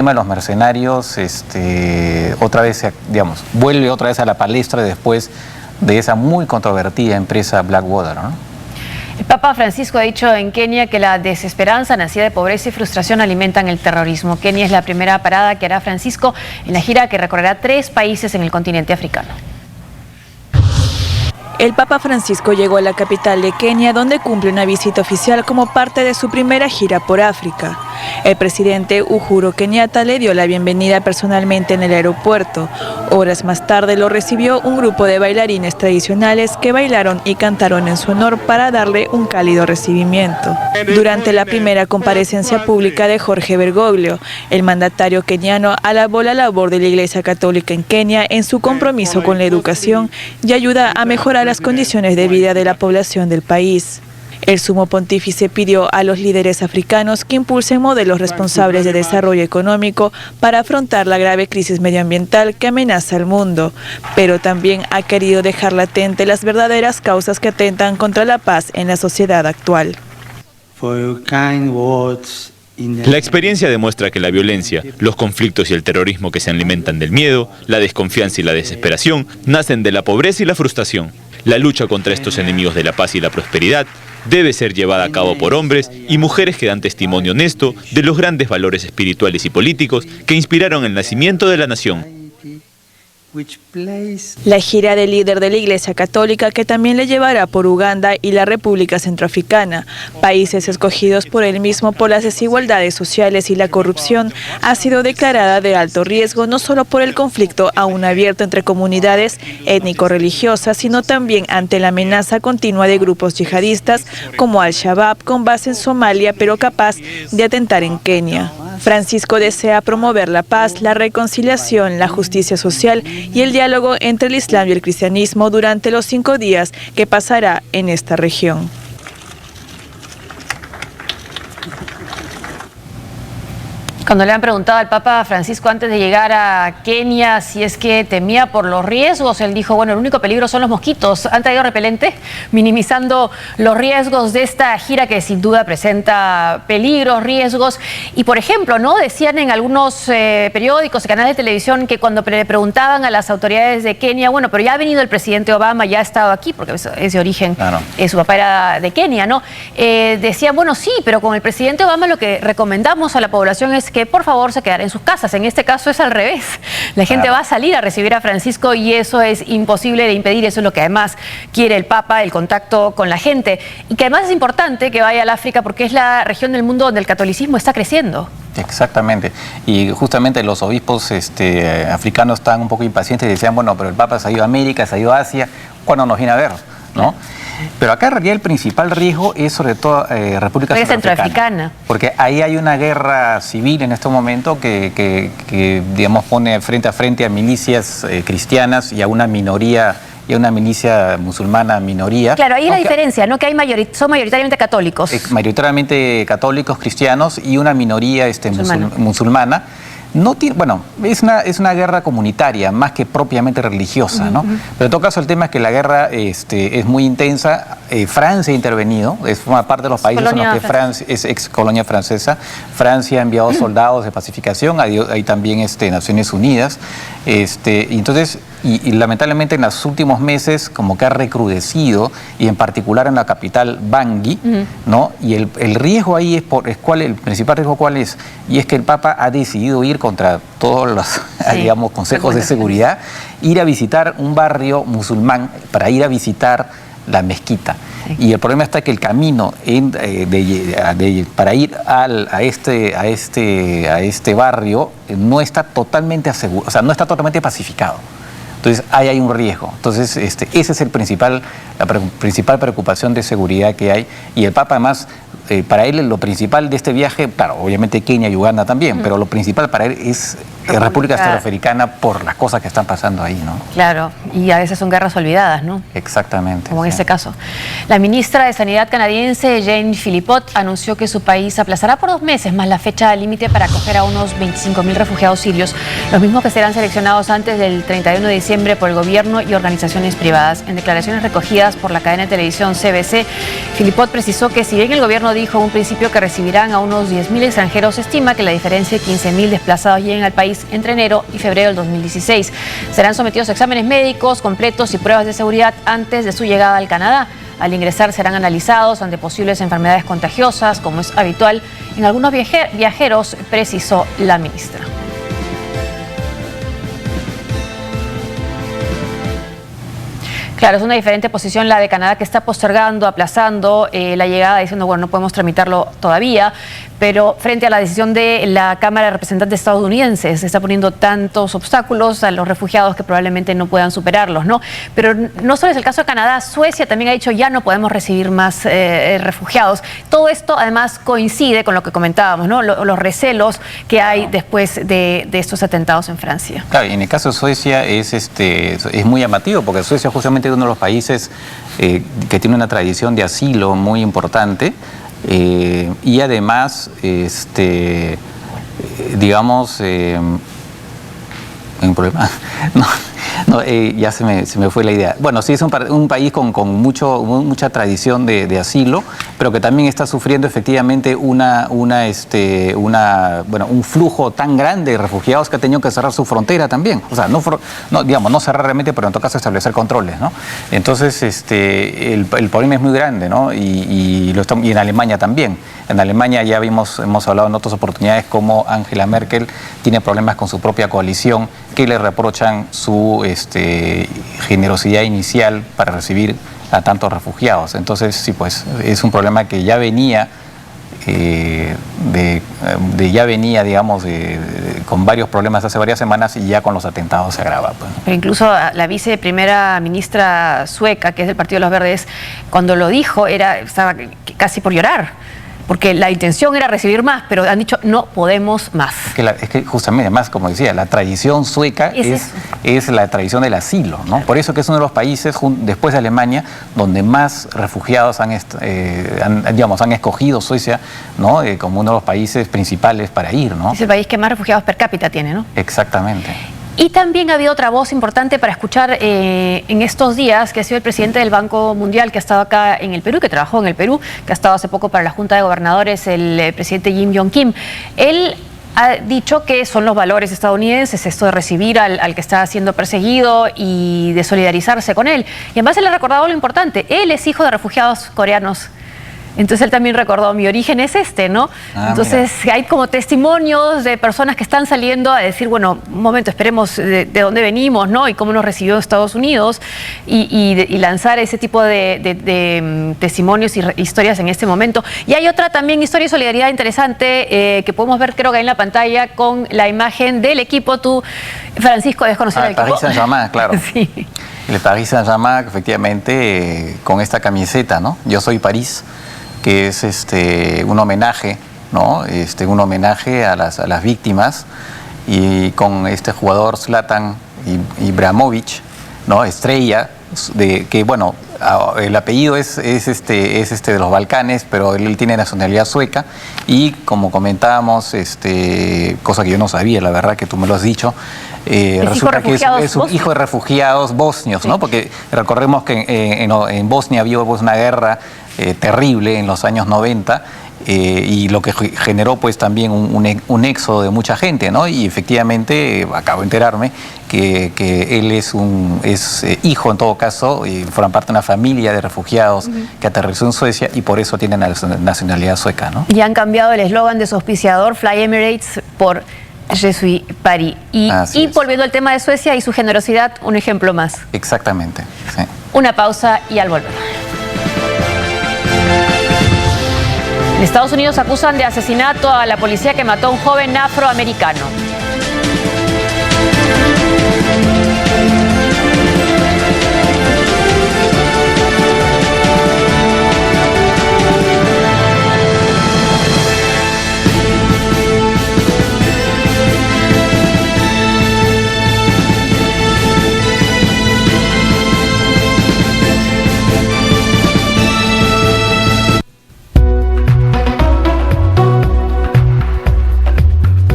tema de los mercenarios otra vez, digamos, vuelve otra vez a la palestra después de esa muy controvertida empresa Blackwater, ¿no? El Papa Francisco ha dicho en Kenia que la desesperanza nacida de pobreza y frustración alimentan el terrorismo. Kenia es la primera parada que hará Francisco en la gira que recorrerá 3 países en el continente africano. El Papa Francisco llegó a la capital de Kenia, donde cumple una visita oficial como parte de su primera gira por África. El presidente Uhuru Kenyatta le dio la bienvenida personalmente en el aeropuerto. Horas más tarde lo recibió un grupo de bailarines tradicionales que bailaron y cantaron en su honor para darle un cálido recibimiento. Durante la primera comparecencia pública de Jorge Bergoglio, el mandatario keniano alabó la labor de la Iglesia Católica en Kenia en su compromiso con la educación y ayuda a mejorar las condiciones de vida de la población del país. El sumo pontífice pidió a los líderes africanos que impulsen modelos responsables de desarrollo económico para afrontar la grave crisis medioambiental que amenaza al mundo, pero también ha querido dejar latente las verdaderas causas que atentan contra la paz en la sociedad actual. La experiencia demuestra que la violencia, los conflictos y el terrorismo que se alimentan del miedo, la desconfianza y la desesperación nacen de la pobreza y la frustración. La lucha contra estos enemigos de la paz y la prosperidad debe ser llevada a cabo por hombres y mujeres que dan testimonio honesto de los grandes valores espirituales y políticos que inspiraron el nacimiento de la nación. La gira del líder de la Iglesia Católica, que también le llevará por Uganda y la República Centroafricana, países escogidos por él mismo por las desigualdades sociales y la corrupción, ha sido declarada de alto riesgo no solo por el conflicto aún abierto entre comunidades étnico-religiosas, sino también ante la amenaza continua de grupos yihadistas como Al-Shabaab, con base en Somalia pero capaz de atentar en Kenia. Francisco desea promover la paz, la reconciliación, la justicia social y el diálogo entre el Islam y el cristianismo durante los 5 días que pasará en esta región. Cuando le han preguntado al Papa Francisco antes de llegar a Kenia si es que temía por los riesgos, él dijo, bueno, el único peligro son los mosquitos. ¿Han traído repelente? Minimizando los riesgos de esta gira que sin duda presenta peligros, riesgos. Y por ejemplo, ¿no? Decían en algunos periódicos y canales de televisión que cuando le preguntaban a las autoridades de Kenia, bueno, pero ya ha venido el presidente Obama, ya ha estado aquí, porque es de origen, claro. Su papá era de Kenia, ¿no? Decían, bueno, sí, pero con el presidente Obama lo que recomendamos a la población es que por favor se quedara en sus casas. En este caso es al revés. La gente va a salir a recibir a Francisco y eso es imposible de impedir. Eso es lo que además quiere el Papa, el contacto con la gente. Y que además es importante que vaya al África porque es la región del mundo donde el catolicismo está creciendo. Exactamente. Y justamente los obispos africanos estaban un poco impacientes y decían, bueno, pero el Papa se ha ido a América, se ha ido a Asia, ¿cuándo nos viene a ver? ¿No? Pero acá en realidad el principal riesgo es sobre todo República Centroafricana. Porque ahí hay una guerra civil en este momento que digamos, pone frente a frente a milicias cristianas y a una minoría, y a una milicia musulmana minoría. Claro, ahí es la diferencia, ¿no? Que hay son mayoritariamente católicos. Mayoritariamente católicos, cristianos y una minoría musulmana. No tiene, bueno, es una guerra comunitaria, más que propiamente religiosa, ¿no? Pero en todo caso el tema es que la guerra es muy intensa. Francia ha intervenido, forma parte de los países en los que Francia es ex colonia francesa. Francia ha enviado soldados de pacificación, hay también Naciones Unidas. Y entonces, y lamentablemente en los últimos meses como que ha recrudecido, y en particular en la capital Bangui, ¿no? Y el riesgo ahí el principal riesgo ¿cuál es? Y es que el Papa ha decidido ir contra todos los, digamos, consejos de seguridad, ir a visitar un barrio musulmán para ir a visitar la mezquita. Y el problema está que el camino para ir a este barrio no está totalmente asegurado, o sea, no está totalmente pacificado. Entonces, ahí hay un riesgo. Entonces, esa es la principal preocupación de seguridad que hay. Y el Papa, además, para él lo principal de este viaje, claro, obviamente Kenia y Uganda también, pero lo principal para él es República Centroafricana por las cosas que están pasando ahí, ¿no? Claro, y a veces son guerras olvidadas, ¿no? Exactamente. Como en este caso. La ministra de Sanidad canadiense, Jane Philpott, anunció que su país aplazará por 2 meses más la fecha límite para acoger a unos 25.000 refugiados sirios, los mismos que serán seleccionados antes del 31 de diciembre por el gobierno y organizaciones privadas. En declaraciones recogidas por la cadena de televisión CBC, Philpott precisó que si bien el gobierno dijo en un principio que recibirán a unos 10.000 extranjeros, se estima que la diferencia de 15.000 desplazados lleguen al país entre enero y febrero del 2016. Serán sometidos a exámenes médicos completos y pruebas de seguridad antes de su llegada al Canadá. Al ingresar serán analizados ante posibles enfermedades contagiosas, como es habitual en algunos viajeros, precisó la ministra. Claro, es una diferente posición la de Canadá, que está postergando, aplazando la llegada, diciendo, bueno, no podemos tramitarlo todavía, pero frente a la decisión de la Cámara de Representantes estadounidense, se está poniendo tantos obstáculos a los refugiados que probablemente no puedan superarlos, ¿no? Pero no solo es el caso de Canadá, Suecia también ha dicho ya no podemos recibir más refugiados. Todo esto además coincide con lo que comentábamos, ¿no? Los recelos que hay después de estos atentados en Francia. Claro, y en el caso de Suecia es muy llamativo, porque Suecia justamente es uno de los países que tiene una tradición de asilo muy importante. Y además, digamos, hay un problema. Ya se me fue la idea. Bueno, sí es un país con mucha tradición de asilo, pero que también está sufriendo efectivamente un flujo tan grande de refugiados que ha tenido que cerrar su frontera también. O sea, no cerrar realmente, pero en todo caso establecer controles, ¿no? Entonces, el problema es muy grande, ¿no? Y en Alemania también. En Alemania ya hemos hablado en otras oportunidades cómo Angela Merkel tiene problemas con su propia coalición, que le reprochan su generosidad inicial para recibir a tantos refugiados. Entonces, sí, pues es un problema que ya venía, digamos, con varios problemas hace varias semanas, y ya con los atentados se agrava. Pues. Pero incluso la viceprimera ministra sueca, que es del Partido de los Verdes, cuando lo dijo estaba casi por llorar, porque la intención era recibir más, pero han dicho no podemos más. Es que justamente, además, como decía, la tradición sueca es la tradición del asilo, ¿no? Claro. Por eso que es uno de los países, después de Alemania, donde más refugiados han escogido Suecia, ¿no? Como uno de los países principales para ir, ¿no? Es el país que más refugiados per cápita tiene, ¿no? Exactamente. Y también ha habido otra voz importante para escuchar en estos días, que ha sido el presidente del Banco Mundial, que ha estado acá en el Perú, que trabajó en el Perú, que ha estado hace poco para la Junta de Gobernadores, el presidente Jim Yong Kim. Él ha dicho que son los valores estadounidenses, esto de recibir al que está siendo perseguido y de solidarizarse con él. Y además él ha recordado lo importante, él es hijo de refugiados coreanos. Entonces él también recordó, mi origen es ¿no? Entonces mira, hay como testimonios de personas que están saliendo a decir, bueno, un momento, esperemos de dónde venimos, ¿no? Y cómo nos recibió Estados Unidos, y lanzar ese tipo de testimonios y historias en este momento. Y hay otra también historia de solidaridad interesante que podemos ver, creo que en la pantalla, con la imagen del equipo. Tú, Francisco, debes conocer al equipo. Paris Saint-Germain, claro. Sí. El Paris Saint-Germain, efectivamente, con esta camiseta, ¿no? Yo soy París, que es un homenaje, ¿no? Un homenaje a las víctimas, y con este jugador Zlatan Ibrahimovic, ¿no? Estrella, que bueno, el apellido es de los Balcanes, pero él tiene nacionalidad sueca, y como comentábamos, cosa que yo no sabía, la verdad que tú me lo has dicho, resulta que es un hijo de refugiados bosnios, ¿no? Porque recordemos que en Bosnia había una guerra terrible en los años 90, y lo que generó pues también un éxodo de mucha gente, ¿no? Y efectivamente acabo de enterarme que él es hijo, en todo caso, y forma parte de una familia de refugiados que aterrizó en Suecia, y por eso tiene nacionalidad sueca, ¿no? Y han cambiado el eslogan de su auspiciador, Fly Emirates, por Je suis Paris. Y volviendo al tema de Suecia y su generosidad, un ejemplo más. Exactamente, sí. Una pausa y al volver. En Estados Unidos acusan de asesinato a la policía que mató a un joven afroamericano.